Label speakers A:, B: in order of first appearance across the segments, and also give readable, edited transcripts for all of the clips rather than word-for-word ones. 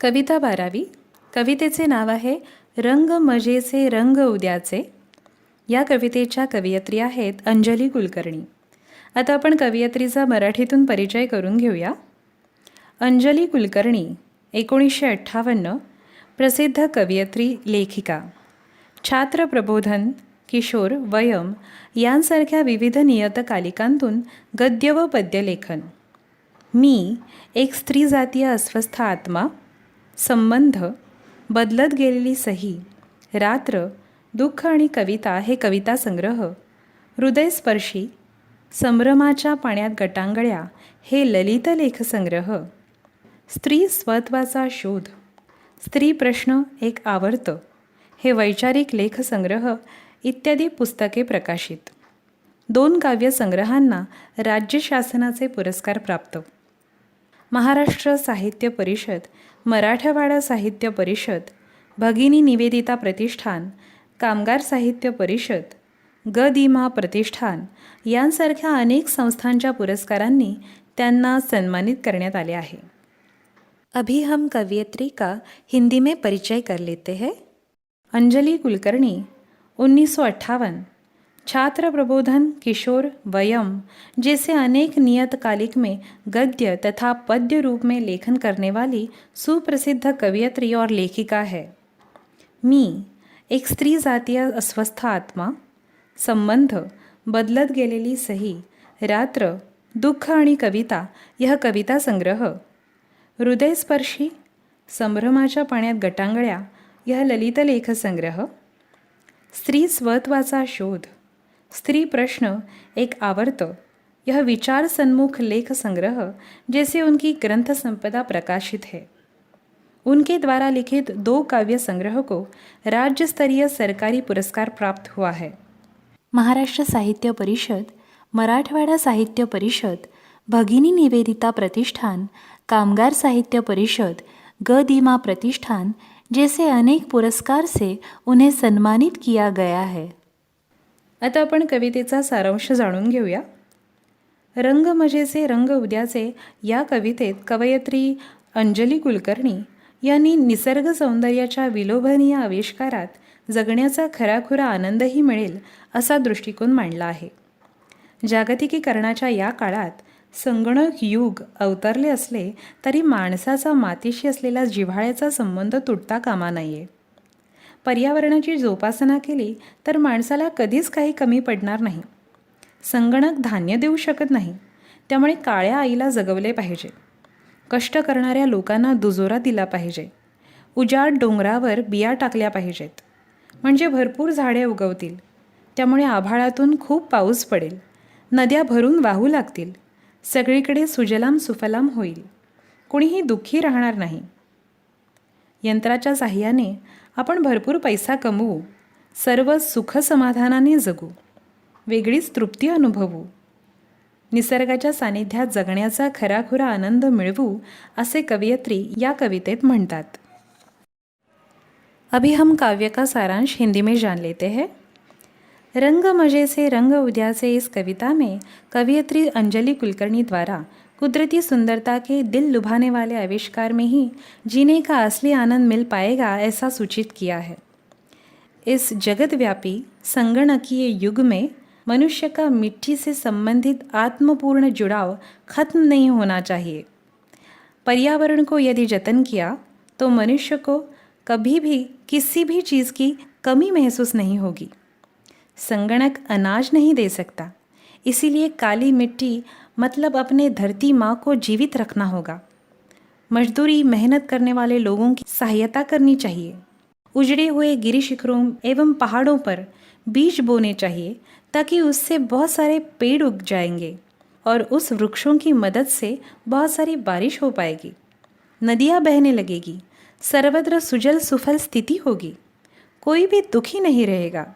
A: कविता 12वी. कवितेचे नाव आहे रंग मजेचे रंग उद्याचे. या कवितेच्या कवयित्री आहेत अंजली कुलकर्णी. आता आपण कवयित्रीचा मराठीतून परिचय करून घेऊया. अंजली कुलकर्णी 1958, प्रसिद्ध कवयित्री, लेखिका. छात्र प्रबोधन, किशोर, वयम यांसारख्या विविध नियतकालिकांतून गद्य व पद्यलेखन. मी एक स्त्री जातीय अस्वस्थ आत्मा, संबंध, बदलत गेलेली सही, रात्र, दुःख आणि कविता हे कविता संग्रह, हृदयस्पर्शी, संभ्रमाच्या पाण्यात गटांगळ्या हे ललित लेखसंग्रह, स्त्री स्वत्वाचा शोध, स्त्री प्रश्न एक आवर्त हे वैचारिक लेखसंग्रह इत्यादी पुस्तके प्रकाशित. 2 काव्यसंग्रहांना राज्य शासनाचे पुरस्कार प्राप्त. महाराष्ट्र साहित्य परिषद, मराठवाडा साहित्य परिषद, भगिनी निवेदिता प्रतिष्ठान, कामगार साहित्य परिषद, ग.दि.मा. प्रतिष्ठान यांसारख्या अनेक संस्थांच्या पुरस्कारांनी त्यांना सन्मानित करण्यात आले आहे. अभी हम कवयित्री का हिंदी में परिचय कर लेते हैं. अंजली कुलकर्णी 1958, छात्र प्रबोधन, किशोर, वयम जैसे अनेक नियतकालिक में गद्य तथा पद्य रूप में लेखन करने वाली सुप्रसिद्ध कवयित्री और लेखिका है. मी एक स्त्री जातीय अस्वस्थ आत्मा, संबंध, बदलत गेलेली सही, रात्र, दुःख आणि कविता यह कविता संग्रह, हृदयस्पर्शी, संभ्रमाच्या पाण्यात गटांगळ्या यह ललित लेख संग्रह, स्त्री स्वत्वाचा शोध, स्त्री प्रश्न एक आवर्त यह विचार सन्मुख लेख संग्रह जैसे उनकी ग्रंथ संपदा प्रकाशित है. उनके द्वारा लिखित 2 काव्य संग्रह को राज्य स्तरीय सरकारी पुरस्कार प्राप्त हुआ है. महाराष्ट्र साहित्य परिषद, मराठवाडा साहित्य परिषद, भगिनी निवेदिता प्रतिष्ठान, कामगार साहित्य परिषद, ग.दि.मा. प्रतिष्ठान जैसे अनेक पुरस्कार से उन्हें सम्मानित किया गया है. आता आपण कवितेचा सारांश जाणून घेऊया. रंग मजेचे रंग उद्याचे या कवितेत कवयित्री अंजली कुलकर्णी यांनी निसर्ग सौंदर्याच्या विलोभनीय आविष्कारात जगण्याचा खराखुरा आनंदही मिळेल असा दृष्टिकोन मांडला आहे. जागतिकीकरणाच्या या काळात संगणक युग अवतरले असले तरी माणसाचा मातीशी असलेला जिव्हाळ्याचा संबंध तुटता कामा नये. पर्यावरणाची जोपासना केली तर माणसाला कधीच काही कमी पडणार नाही. संगणक धान्य देऊ शकत नाही, त्यामुळे काळ्या आईला जगवले पाहिजे. कष्ट करणाऱ्या लोकांना दुजोरा दिला पाहिजे. उजाड डोंगरावर बिया टाकल्या पाहिजेत, म्हणजे भरपूर झाडे उगवतील. त्यामुळे आभाळातून खूप पाऊस पडेल, नद्या भरून वाहू लागतील, सगळीकडे सुजलाम सुफलाम होईल, कोणीही दुःखी राहणार नाही. यंत्राच्या साह्याने आपण भरपूर पैसा कमवू, सर्व सुख समाधानाने जगू, वेगळीच तृप्ती अनुभवू, निसर्गाच्या सानिध्यात जगण्याचा खराखुरा आनंद मिळवू असे कवयित्री या कवितेत म्हणतात. अभी हम काव्य का सारांश हिंदी में जान लेते हैं. रंग मजे से रंग उद्यासे इस कविता में कवयित्री अंजलि कुलकर्णी द्वारा कुदरती सुंदरता के दिल लुभाने वाले आविष्कार में ही जीने का असली आनंद मिल पाएगा ऐसा सूचित किया है. इस जगतव्यापी संगणकीय युग में मनुष्य का मिट्टी से संबंधित आत्मपूर्ण जुड़ाव खत्म नहीं होना चाहिए. पर्यावरण को यदि जतन किया तो मनुष्य को कभी भी किसी भी चीज़ की कमी महसूस नहीं होगी. संगणक अनाज नहीं दे सकता, इसीलिए काली मिट्टी मतलब अपने धरती माँ को जीवित रखना होगा. मजदूरी मेहनत करने वाले लोगों की सहायता करनी चाहिए. उजड़े हुए गिरिशिखरों एवं पहाड़ों पर बीज बोने चाहिए ताकि उससे बहुत सारे पेड़ उग जाएंगे और उस वृक्षों की मदद से बहुत सारी बारिश हो पाएगी, नदियाँ बहने लगेगी, सर्वत्र सुजल सुफल स्थिति होगी, कोई भी दुखी नहीं रहेगा.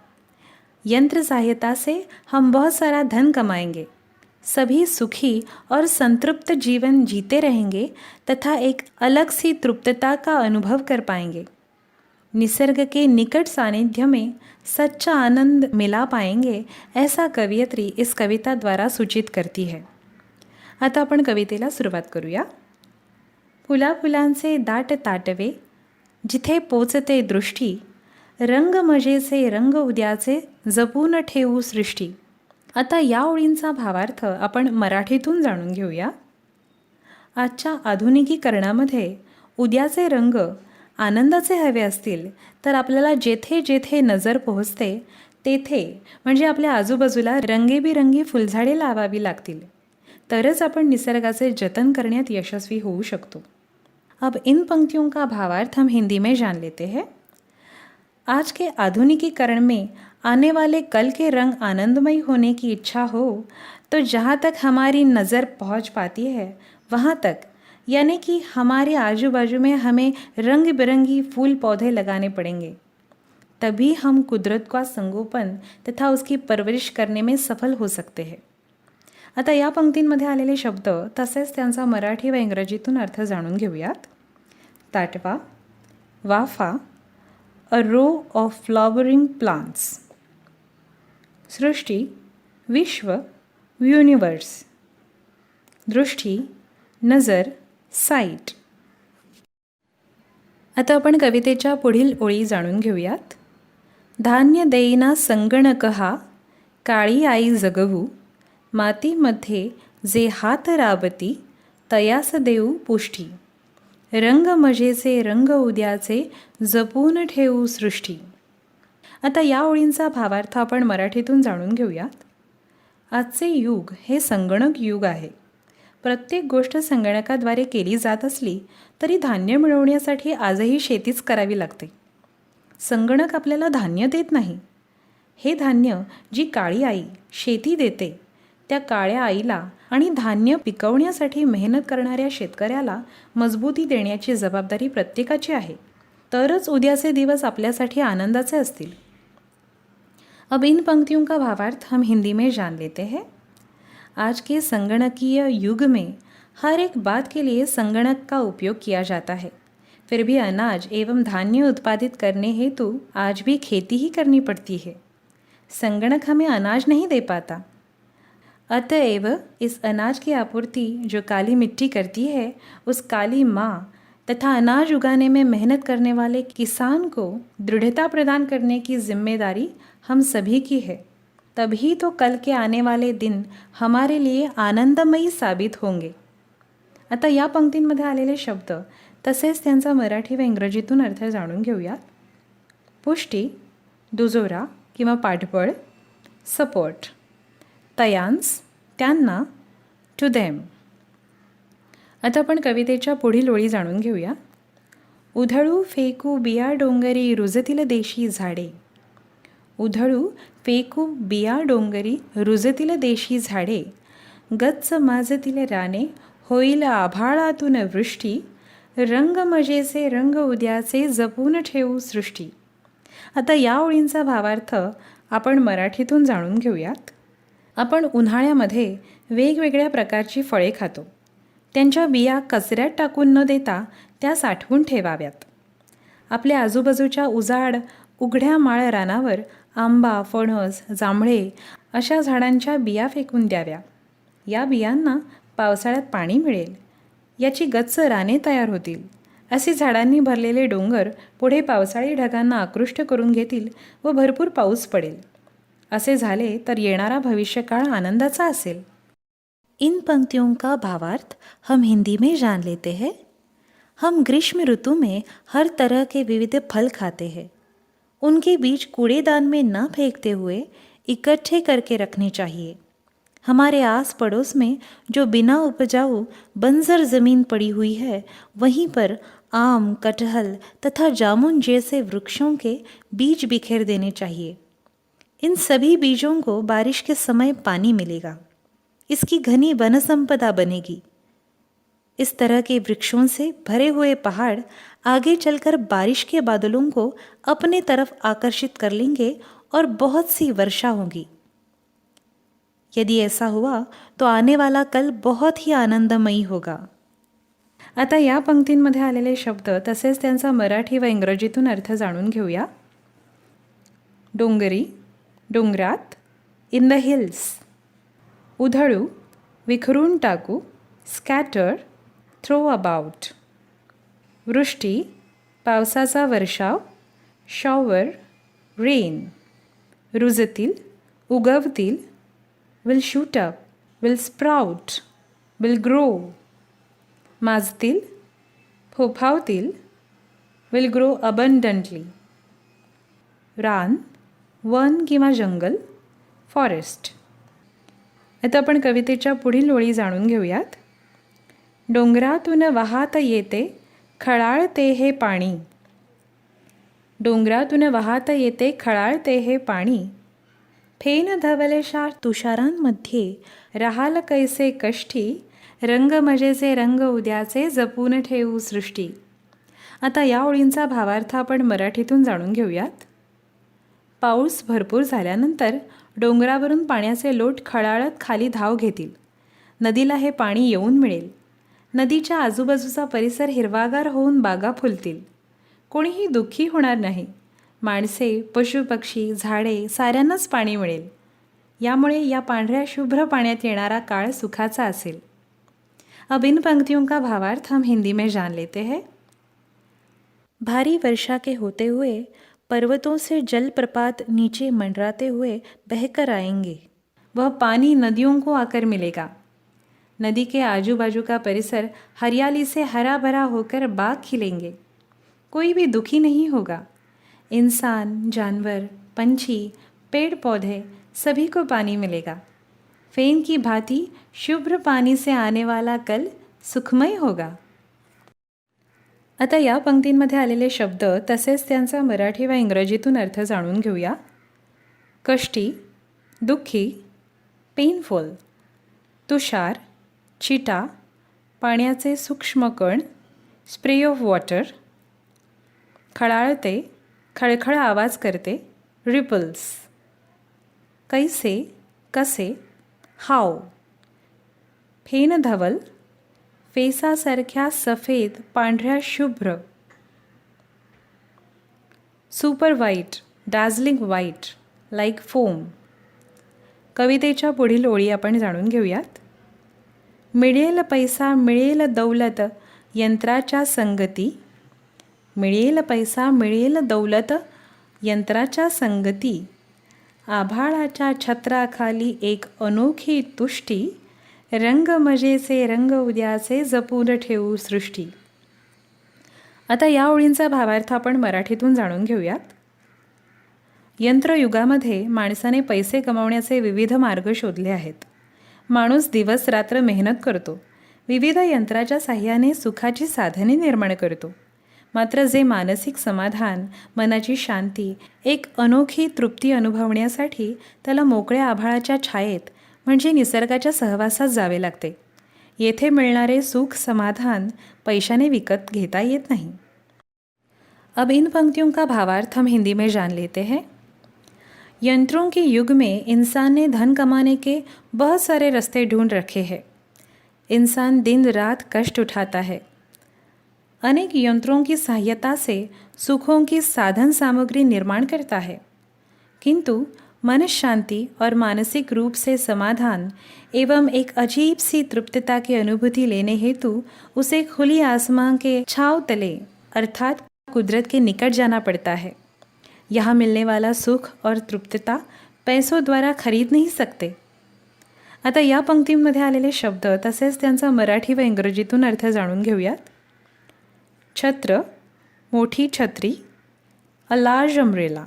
A: यंत्र सहायता से हम बहुत सारा धन कमाएंगे, सभी सुखी और संतृप्त जीवन जीते रहेंगे तथा एक अलग सी तृप्तता का अनुभव कर पाएंगे. निसर्ग के निकट सानिध्य में सच्चा आनंद मिला पाएंगे ऐसा कवयित्री इस कविता द्वारा सूचित करती है. आता आपण कवितेला सुरुवात करूया. फुलाफुलांचे दाट ताटवे, जिथे पोचते दृष्टी, रंग मजेचे रंग उद्याचे, जपून ठेवू सृष्टी. आता या ओळींचा भावार्थ आपण मराठीतून जाणून घेऊया. आजच्या आधुनिकीकरणामध्ये उद्याचे रंग आनंदाचे हवे असतील तर आपल्याला जेथे जेथे नजर पोहोचते तेथे म्हणजे आपल्या आजूबाजूला रंगीबिरंगी फुलझाडे लावावी लागतील, तरच आपण निसर्गाचे जतन करण्यात यशस्वी होऊ शकतो. अब इन पंक्तियों का भावार्थ हम हिंदी में जान लेते हैं. आज के आधुनिकीकरण में आने वाले कल के रंग आनंदमयी होने की इच्छा हो तो जहाँ तक हमारी नज़र पहुँच पाती है वहाँ तक, यानी कि हमारे आजू बाजू में हमें रंग बिरंगी फूल पौधे लगाने पड़ेंगे. तभी हम कुदरत का संगोपन तथा उसकी परवरिश करने में सफल हो सकते हैं. आता या पंक्तींमध्ये आलेले शब्द तसेच त्यांचा मराठी व इंग्रजीतून अर्थ जाणून घेऊयात. ताटवा, वाफा, अ रो ऑफ फ्लॉवरिंग प्लांट्स. सृष्टी, विश्व, युनिवर्स. दृष्टी, नजर, साईट. आता आपण कवितेच्या पुढील ओळी जाणून घेऊयात. धान्य देईना संगणक हा, काळी आई जगवू, मातीमध्ये जे हात राबती, तयास देऊ पुष्टी. रंग मजेचे रंग उद्याचे, जपून ठेवू सृष्टी. आता या ओळींचा भावार्थ आपण मराठीतून जाणून घेऊयात. आजचे युग हे संगणक युग आहे. प्रत्येक गोष्ट संगणकाद्वारे केली जात असली तरी धान्य मिळवण्यासाठी आजही शेतीच करावी लागते. संगणक आपल्याला धान्य देत नाही. हे धान्य जी काळी आई शेती देते त्या काळ्या आईला आणि धान्य पिकवण्यासाठी मेहनत करणाऱ्या शेतकऱ्याला मजबूती देण्याची जबाबदारी प्रत्येकाची आहे. तरच उद्याचे दिवस आपल्यासाठी आनंदाचे असतील. अब इन पंक्तियों का भावार्थ हम हिंदी में जान लेते हैं. आज के संगणकीय युग में हर एक बात के लिए संगणक का उपयोग किया जाता है. फिर भी अनाज एवं धान्य उत्पादित करने हेतु आज भी खेती ही करनी पड़ती है. संगणक हमें अनाज नहीं दे पाता. अतएव इस अनाज की आपूर्ति जो काली मिट्टी करती है, उस काली माँ तथा अनाज उगाने में मेहनत करने वाले किसान को दृढ़ता प्रदान करने की जिम्मेदारी हम सभी की है. तभी तो कल के आने वाले दिन हमारे लिए आनंदमयी साबित होंगे. आता या पंक्तींमध्ये आलेले शब्द तसेच त्यांचा मराठी व इंग्रजीतून अर्थ जाणून घेऊयात. पुष्टी, दुजोरा किंवा पाठबळ, सपोर्ट. तयांस, त्यांना, टू देम. आता आपण कवितेच्या पुढील ओळी जाणून घेऊया. उधळू फेकू बिया डोंगरी रुजतील देशी झाडे. उधळू फेकू बिया डोंगरी रुजतील देशी झाडे, गच्च माजतील राने होईल आभाळातून वृष्टी. रंग मजेचे रंग उद्याचे, जपून ठेवू सृष्टी. आता या ओळींचा भावार्थ आपण मराठीतून जाणून घेऊयात. आपण उन्हाळ्यामध्ये वेगवेगळ्या प्रकारची फळे खातो. त्यांच्या बिया कचऱ्यात टाकून न देता त्या साठवून ठेवाव्यात. आपल्या आजूबाजूच्या उजाड उघड्या माळ रानावर आंबा, फणस, जांभळे अशा झाडांच्या बिया फेकून द्याव्या. या बियांना पावसाळ्यात पाणी मिळेल, याची गच्च राने तयार होतील. असे झाडांनी भरलेले डोंगर पुढे पावसाळी ढगांना आकृष्ट करून घेतील व भरपूर पाऊस पडेल. असे झाले तर येणारा भविष्यकाळ आनंदाचा असेल. इन पंक्तियों का भावार्थ हम हिंदी में जान लेते हैं. हम ग्रीष्म ऋतु में हर तरह के विविध फल खाते हैं. उनके बीज कूड़ेदान में न फेंकते हुए इकट्ठे करके रखने चाहिए. हमारे आस पड़ोस में जो बिना उपजाऊ बंजर ज़मीन पड़ी हुई है, वहीं पर आम, कटहल तथा जामुन जैसे वृक्षों के बीज बिखेर देने चाहिए. इन सभी बीजों को बारिश के समय पानी मिलेगा. इसकी घनी वन संपदा बनेगी. इस तरह के वृक्षों से भरे हुए पहाड़ आगे चलकर बारिश के बादलों को अपने तरफ आकर्षित कर लेंगे और बहुत सी वर्षा होगी. यदि ऐसा हुआ तो आने वाला कल बहुत ही आनंदमयी होगा. आता या पंक्तींमध्ये आलेले शब्द तसेच त्यांचा मराठी व इंग्रजीतून अर्थ जाणून घेऊया. डोंगरी, डोंगरात, इन द हिल्स. उधळू, विखरून टाकू, स्कॅटर, थ्रो अबाउट. वृष्टी, पावसाचा वर्षाव, शॉवर, रेन. रुजतील, उगवतील, will shoot up, will sprout, will grow. माजतील, फोफावतील, विल ग्रो अबंडंटली. रान, वन किंवा जंगल, फॉरेस्ट. आता आपण कवितेच्या पुढील ओळी जाणून घेऊयात. डोंगरातून वाहात येते खळाळते हे पाणी. डोंगरातून वाहात येते खळाळते हे पाणी. फेन धवलशा तुषारांमध्ये राहाल कैसे कष्टी. रंग मजेचे रंग उद्याचे जपून ठेवू सृष्टी. आता या ओळींचा भावार्थ आपण मराठीतून जाणून घेऊयात. पाऊस भरपूर झाल्यानंतर डोंगरावरून पाण्याचे लोट खळाळत खाली धाव घेतील. नदीला हे पाणी येऊन मिळेल. नदीच्या आजूबाजूचा परिसर हिरवागार होऊन बागा फुलतील. कोणीही दुःखी होणार नाही. माणसे, पशुपक्षी, झाडे साऱ्यांनाच पाणी मिळेल. यामुळे या पांढऱ्या शुभ्र पाण्यात येणारा काळ सुखाचा असेल. अब इन पंक्तियों का भावार्थ हम हिंदी में जान लेते हैं. भारी वर्षा के होते हुए पर्वतों से जलप्रपात नीचे मंडराते हुए बहकर आएंगे. वह पानी नदियों को आकर मिलेगा. नदी के आजू बाजू का परिसर हरियाली से हरा भरा होकर बाग खिलेंगे. कोई भी दुखी नहीं होगा. इंसान, जानवर, पंछी, पेड़ पौधे सभी को पानी मिलेगा. फेन की भांति शुभ्र पानी से आने वाला कल सुखमय होगा. आता या पंक्तींमध्ये आलेले शब्द तसेच त्यांचा मराठी व इंग्रजीतून अर्थ जाणून घेऊया. कष्टी, दुःखी, पेनफुल. तुषार, चिटा, पाण्याचे सूक्ष्म कण, स्प्रे ऑफ वॉटर. खळाळते, खळखळ आवाज करते, रिपल्स. कैसे, कसे, हाव. फेन धवल, फेसासारख्या सफेद पांढऱ्या शुभ्र. Super white, dazzling white, like foam. कवितेच्या पुढील ओळी आपण जाणून घेऊयात. मिळेल पैसा मिळेल दौलत यंत्राच्या संगती. मिळेल पैसा मिळेल दौलत यंत्राच्या संगती. आभाळाच्या छत्राखाली एक अनोखी तुष्टी. रंग मजेचे रंग उद्याचे जपून ठेवू सृष्टी. आता या ओळींचा भावार्थ आपण मराठीतून जाणून घेऊयात. यंत्रयुगामध्ये माणसाने पैसे कमावण्याचे विविध मार्ग शोधले आहेत. माणूस दिवस रात्र मेहनत करतो. विविध यंत्राच्या साह्याने सुखाची साधने निर्माण करतो. मात्र जे मानसिक समाधान, मनाची शांती, एक अनोखी तृप्ती अनुभवण्यासाठी त्याला मोकळ्या आभाळाच्या छायेत म्हणजे निसर्गाच्या सहवासात जावे लागते. येथे मिळणारे सुख समाधान पैशाने विकत घेता येत नहीं. अब इन पंक्तियों का भावार्थ हम हिंदी में जान लेते हैं. यंत्रों के युग में इंसान ने धन कमाने के बहुत सारे रास्ते ढूंढ रखे हैं. इंसान दिन रात कष्ट उठाता है. अनेक यंत्रों की सहायता से सुखों की साधन सामग्री निर्माण करता है. किंतु मन शांति और मानसिक रूप से समाधान एवं एक अजीब सी तृप्तता की अनुभूति लेने हेतु उसे खुली आसमां के छाव तले अर्थात कुदरत के निकट जाना पड़ता है. यहाँ मिलने वाला सुख और तृप्तता पैसों द्वारा खरीद नहीं सकते. आता या पंक्तींमध्ये आलेले शब्द तसेच त्यांचा मराठी व इंग्रजीतून अर्थ जाणून घेऊयात. छत्र, मोठी छत्री, अ लार्ज अम्ब्रेला.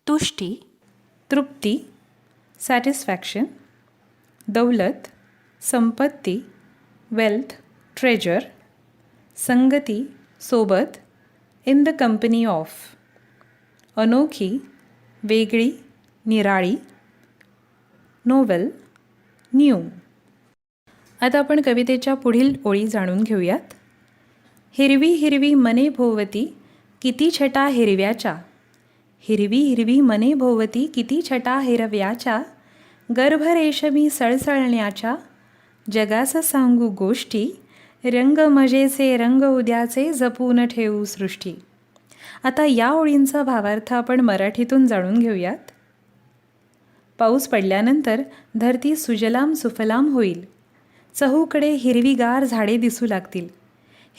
A: तुष्टी, तृप्ती, सॅटिस्फॅक्शन. दौलत, संपत्ती, वेल्थ, ट्रेजर. संगती, सोबत, इन द कंपनी ऑफ. अनोखी, वेगळी, निराळी. Novel, new. आता आपण कवितेच्या पुढील ओळी जाणून घेऊयात. हिरवी हिरवी मने भोवती किती छटा हिरव्याच्या. हिरवी हिरवी मने भोवती किती छटा हिरव्याच्या. गर्भ रेशमी सळसळण्याच्या. जगास सांगू गोष्टी. रंग मजेचे रंग उद्याचे जपून ठेवू सृष्टी. आता या ओळींचा भावार्थ आपण मराठीतून जाणून घेऊयात. पाऊस पडल्यानंतर धरती सुजलाम सुफलाम होईल. चहूकडे हिरवीगार झाडे दिसू लागतील.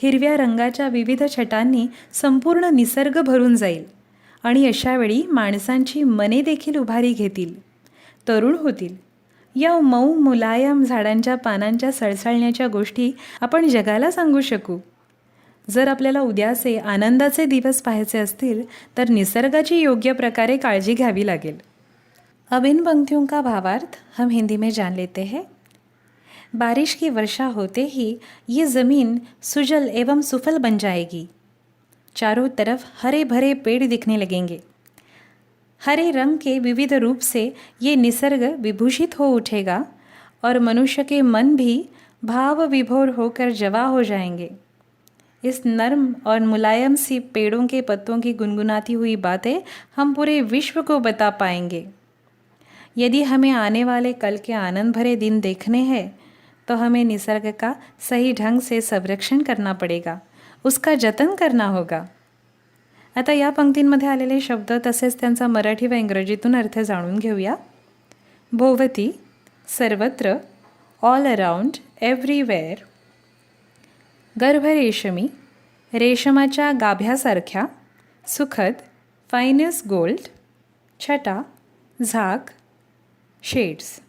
A: हिरव्या रंगाच्या विविध छटांनी संपूर्ण निसर्ग भरून जाईल आणि अशावेळी माणसांची मने देखील उभारी घेतील, तरुण होतील. या मऊ मुलायम झाडांच्या पानांच्या सळसळण्याच्या गोष्टी आपण जगाला सांगू शकू. जर आपल्याला उद्याचे आनंदाचे दिवस पाहायचे असतील तर निसर्गाची योग्य प्रकारे काळजी घ्यावी लागेल. अब इन पंक्तियों का भावार्थ हम हिंदी में जान लेते हैं. बारिश की वर्षा होते ही ये ज़मीन सुजल एवं सुफल बन जाएगी. चारों तरफ हरे भरे पेड़ दिखने लगेंगे. हरे रंग के विविध रूप से ये निसर्ग विभूषित हो उठेगा और मनुष्य के मन भी भाव विभोर होकर जवा हो जाएंगे. इस नर्म और मुलायम सी पेड़ों के पत्तों की गुनगुनाती हुई बातें हम पूरे विश्व को बता पाएंगे. यदि हमें आने वाले कल के आनंद भरे दिन देखने हैं तो हमें निसर्ग का सही ढंग से संरक्षण करना पडेगा, उसका जतन करना होगा. आता या पंक्तींमध्ये आलेले शब्द तसेच त्यांचा मराठी व इंग्रजीतून अर्थ जाणून घेऊया. भोवती, सर्वत्र, ऑल अराउंड, एव्हरीवेअर. गर्भरेशमी, रेशमाच्या गाभ्यासारख्या. सुखद, फाईन एस गोल्ड. छटा, झाक, शेड्स.